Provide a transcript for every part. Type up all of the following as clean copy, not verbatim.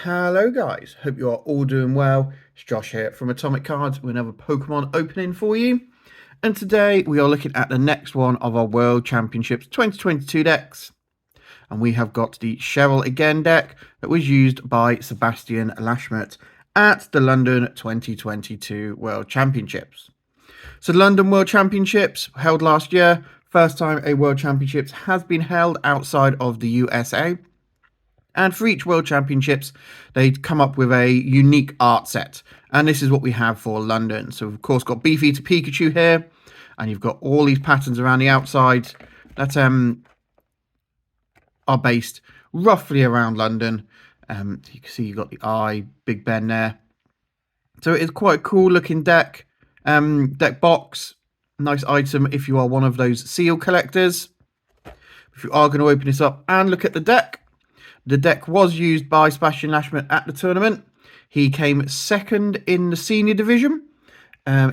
Hello guys, hope you are all doing well. It's Josh here from Atomic Cards with another Pokemon opening for you. And today we are looking at the next one of our World Championships 2022 decks. And we have got the Cheryl Again deck that was used by Sebastian Lashmet at the London 2022 World Championships. So the London World Championships held last year. First time a World Championships has been held outside of the USA. And for each World Championships, they come up with a unique art set. And this is what we have for London. So, of course, got Beefeater Pikachu here. And you've got all these patterns around the outside that are based roughly around London. You can see you've got the eye, Big Ben there. So it is quite a cool looking deck. Deck box. Nice item if you are one of those seal collectors. If you are going to open this up and look at the deck. The deck was used by Sebastian Lashmet at the tournament. He came second in the senior division.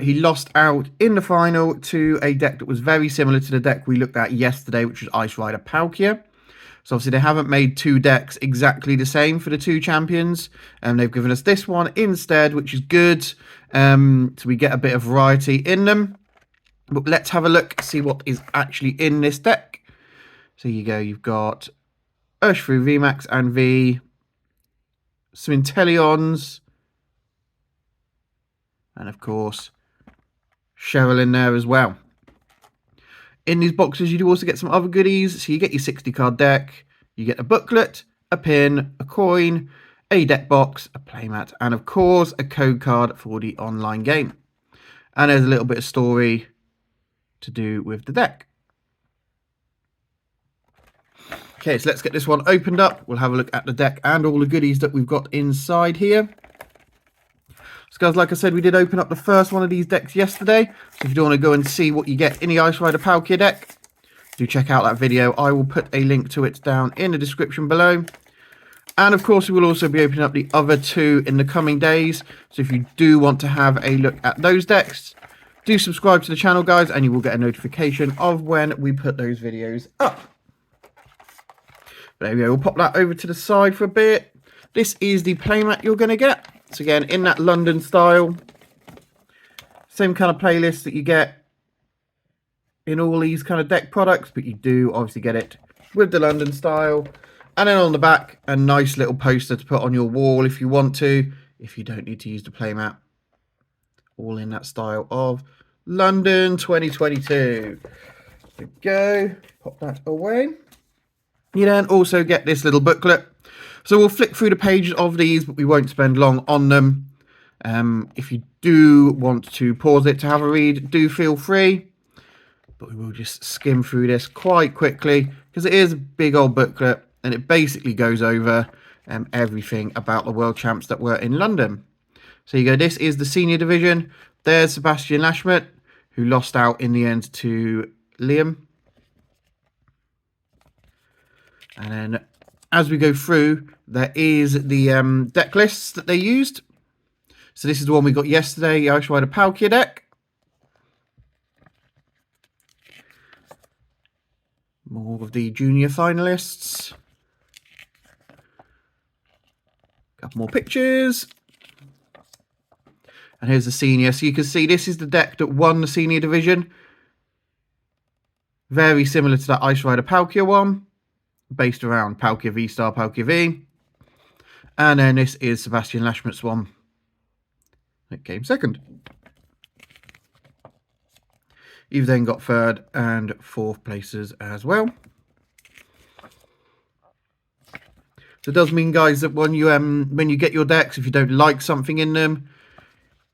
He lost out in the final to a deck that was very similar to the deck we looked at yesterday, which was Ice Rider Palkia. So obviously they haven't made two decks exactly the same for the two champions. And they've given us this one instead, which is good. So we get a bit of variety in them. But let's have a look, see what is actually in this deck. So you go, you've got Urshifu VMAX and V, some Inteleons, and of course Cheryl in there as well. In these boxes you do also get some other goodies, so you get your 60 card deck, you get a booklet, a pin, a coin, a deck box, a playmat, and of course a code card for the online game. And there's a little bit of story to do with the deck. Okay, so let's get this one opened up. We'll have a look at the deck and all the goodies that we've got inside here. So guys, like I said, we did open up the first one of these decks yesterday. So if you do want to go and see what you get in the Ice Rider Palkia deck, do check out that video. I will put a link to it down in the description below. And of course, we will also be opening up the other two in the coming days. So if you do want to have a look at those decks, do subscribe to the channel, guys, and you will get a notification of when we put those videos up. There we go, we'll pop that over to the side for a bit. This is the playmat you're going to get. So again, in that London style. Same kind of playlist that you get in all these kind of deck products, but you do obviously get it with the London style. And then on the back, a nice little poster to put on your wall if you want to, if you don't need to use the playmat. All in that style of London 2022. There we go, pop that away. You then also get this little booklet. So we'll flick through the pages of these, but we won't spend long on them. If you do want to pause it to have a read, do feel free. But we will just skim through this quite quickly because it is a big old booklet and it basically goes over everything about the world champs that were in London. So you go, this is the senior division. There's Sebastian Lashmet, who lost out in the end to Liam. And then as we go through, there is the deck lists that they used. So this is the one we got yesterday, the Ice Rider Palkia deck. More of the junior finalists. Couple more pictures. And here's the senior. So you can see this is the deck that won the senior division. Very similar to that Ice Rider Palkia one. Based around Palkia V-Star, Palkia V. And then this is Sebastian Lashmet's one. It came second. You've then got third and fourth places as well. So it does mean, guys, that when you get your decks, if you don't like something in them,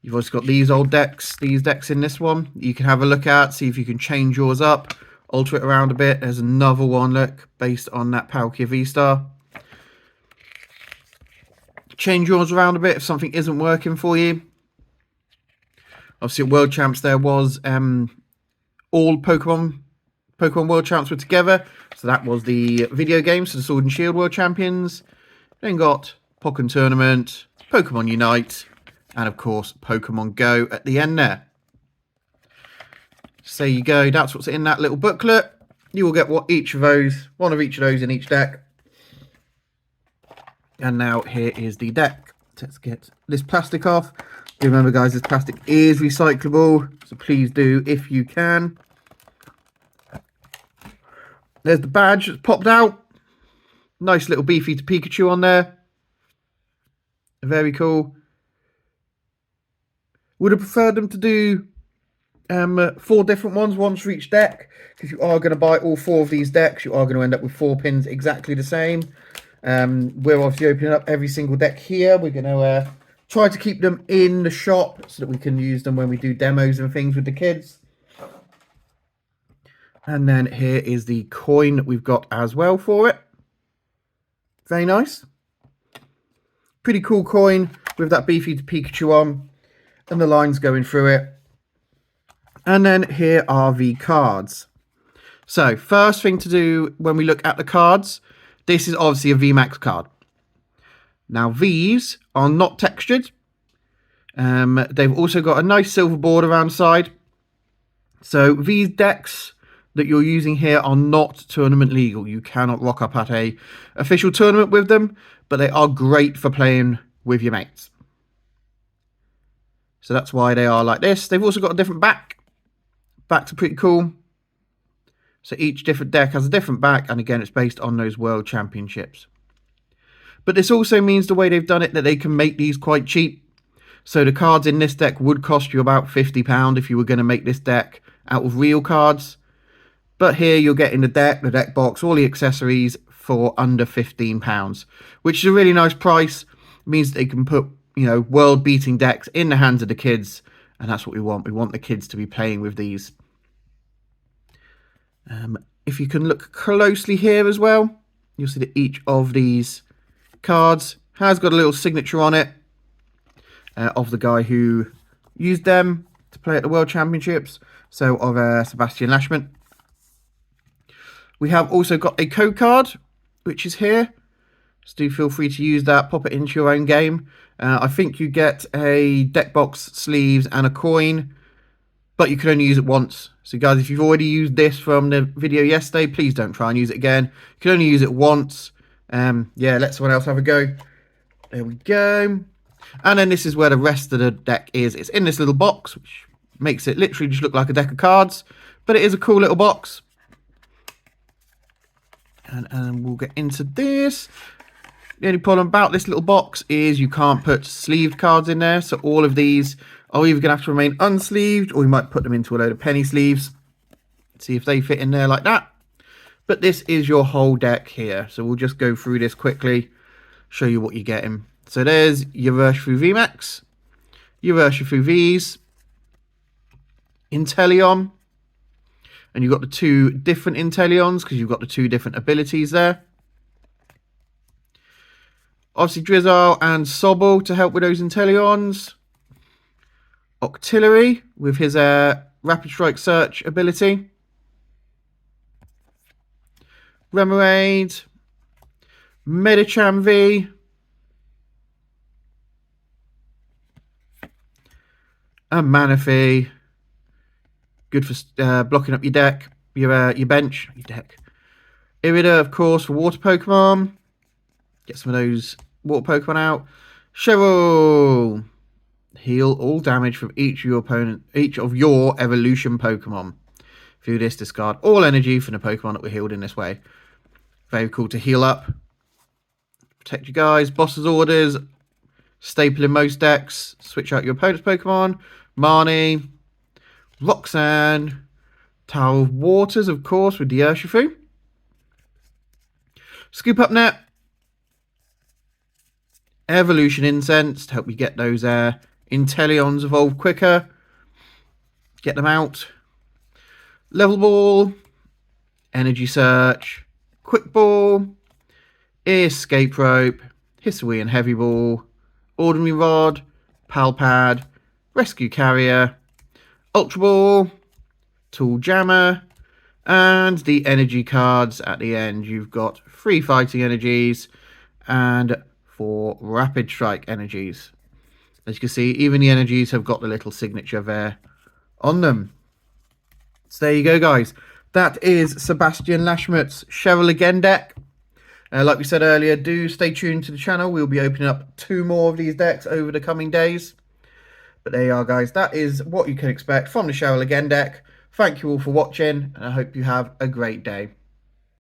you've also got these old decks, these decks in this one. You can have a look at, see if you can change yours up. Alter it around a bit. There's another one, look, based on that Palkia V-Star. Change yours around a bit if something isn't working for you. Obviously, at World Champs, there was all Pokemon World Champs were together. So that was the video game, so the Sword and Shield World Champions. Then got Pokémon Tournament, Pokemon Unite, and of course, Pokemon Go at the end there. So you go, that's what's in that little booklet. You will get one of each of those in each deck. And now here is the deck. Let's get this plastic off. Remember, guys, this plastic is recyclable, so please do if you can. There's the badge that's popped out. Nice little beefy to Pikachu on there. Very cool. Would have preferred them to do 4 different ones, one for each deck, because you are going to buy all 4 of these decks. You are going to end up with 4 pins exactly the same. We're obviously opening up every single deck here. We're going to try to keep them in the shop so that we can use them when we do demos and things with the kids. And then here is the coin that we've got as well for it. Very nice. Pretty cool coin with that beefy Pikachu on and the lines going through it. And then here are the cards. So first thing to do when we look at the cards, this is obviously a VMAX card. Now these are not textured. They've also got a nice silver border around the side. So these decks that you're using here are not tournament legal. You cannot rock up at a official tournament with them, but they are great for playing with your mates. So that's why they are like this. They've also got a different back. Backs are pretty cool. So each different deck has a different back, and again, it's based on those World Championships. But this also means the way they've done it, that they can make these quite cheap. So the cards in this deck would cost you about £50 if you were going to make this deck out of real cards. But here you're getting the deck box, all the accessories for under £15, which is a really nice price. It means they can put, you know, world-beating decks in the hands of the kids, and that's what we want. We want the kids to be playing with these. If you can look closely here as well, you'll see that each of these cards has got a little signature on it of the guy who used them to play at the World Championships. So of Sebastian Lashmet. We have also got a code card, which is here. So do feel free to use that, pop it into your own game. I think you get a deck box, sleeves, and a coin, but you can only use it once. So guys, if you've already used this from the video yesterday, please don't try and use it again. You can only use it once. Yeah, let someone else have a go. There we go. And then this is where the rest of the deck is. It's in this little box, which makes it literally just look like a deck of cards, but it is a cool little box. And we'll get into this. The only problem about this little box is you can't put sleeved cards in there. So all of these are either going to have to remain unsleeved, or we might put them into a load of penny sleeves. See if they fit in there like that. But this is your whole deck here. So we'll just go through this quickly, show you what you're getting. So there's your Urshifu VMAX, your Urshifu Vs, Inteleon. And you've got the 2 different Inteleons because you've got the 2 different abilities there. Obviously Drizzle and Sobble to help with those Inteleons. Octillery with his Rapid Strike Search ability. Remoraid. Medicham V. And Manaphy. Good for blocking up your deck, your bench, your deck. Irida, of course, for water Pokemon. Get some of those water Pokemon out. Cheryl, heal all damage from each of your evolution Pokemon. Through this, discard all energy from the Pokemon that were healed in this way. Very cool to heal up. Protect you guys. Boss's orders. Staple in most decks. Switch out your opponent's Pokemon. Marnie. Roxanne, Tower of Waters, of course, with the Urshifu. Scoop Up Net. Evolution Incense to help you get those Inteleons evolve quicker. Get them out. Level Ball. Energy Search. Quick Ball. Escape Rope. Hisuian Heavy Ball. Ordinary Rod. Pal Pad. Rescue Carrier. Ultra Ball, Tool Jammer, and the energy cards at the end. You've got 3 fighting energies and 4 rapid strike energies. As you can see, even the energies have got the little signature there on them. So there you go, guys. That is Sebastian Lashmet's Cheryl Again deck. Like we said earlier, do stay tuned to the channel. We'll be opening up 2 more of these decks over the coming days. But there you are, guys. That is what you can expect from the Cheryl Again deck. Thank you all for watching, and I hope you have a great day.